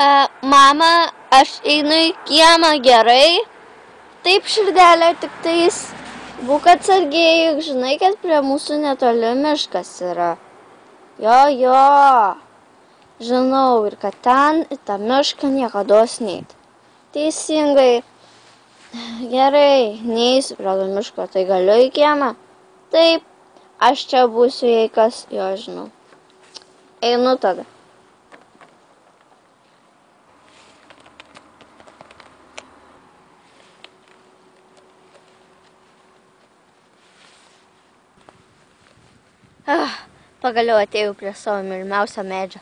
Mama, aš einu į kiemą, gerai? Taip, širdelė, tik tais būk atsargiai, juk žinai, kad prie mūsų netoli miškas yra. Jo, žinau, ir kad ten į tą mišką niekados neit. Teisingai. Gerai, neįsiu prie to miško, tai galiu į kiemą? Taip, aš čia būsiu, jei kas, jo žinau. Einu tada. Pagaliau atėjau prie savo mylimiausio medžio.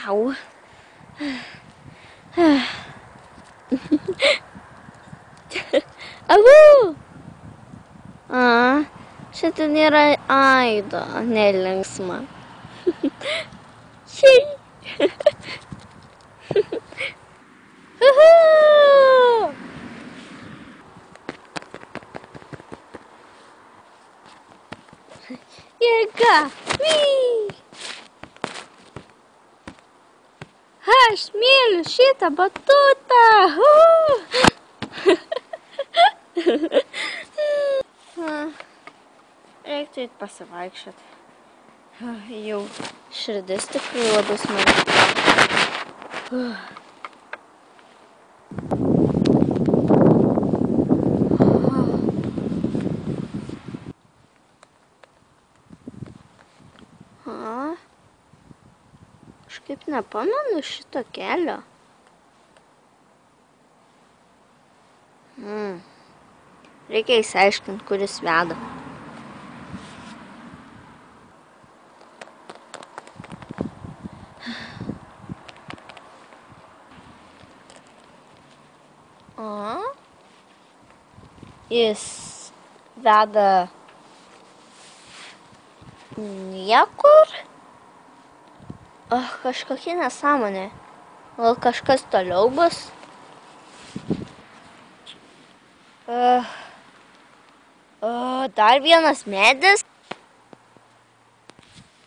Au. Abu. Šiandien yra aido, nelinksma. Šiai. Jėga. Aš myliu šitą batutą. Reiktų eit pasivaikščioti. Jau širdis tikrai labai smarkiai. Kažkaip nepamenu šito kelio. Reikia įsiaiškinti, kuris veda. Jis veda niekur. Kažkokia nesąmonė. Gal kažkas toliau bus? Dar vienas medis.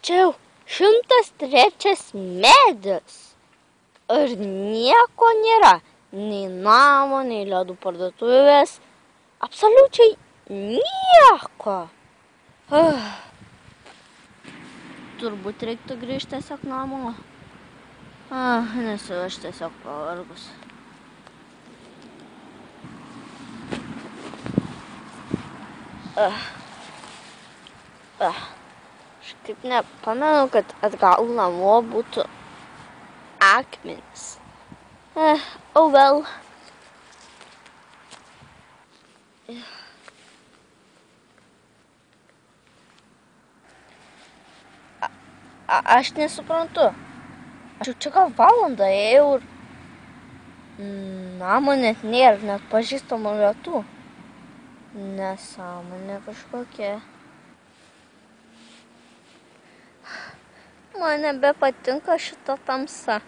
Čia jau 103 medis. Ir nieko nėra. Nei namo, nei ledų parduotuvės. Absoliučiai nieko. Turbūt reiktų grįžti tiesiog namo. Nesu aš tiesiog pavargus. Aš kaip nepamenu, kad atgal namo būtų akmenys. Oh well. Aš nesuprantu. Aš jau čia gal valandą ėjau ir namo net nėra, net pažįstamų vietų. Nesąmonė kažkokia. Man nebepatinka šita tamsa.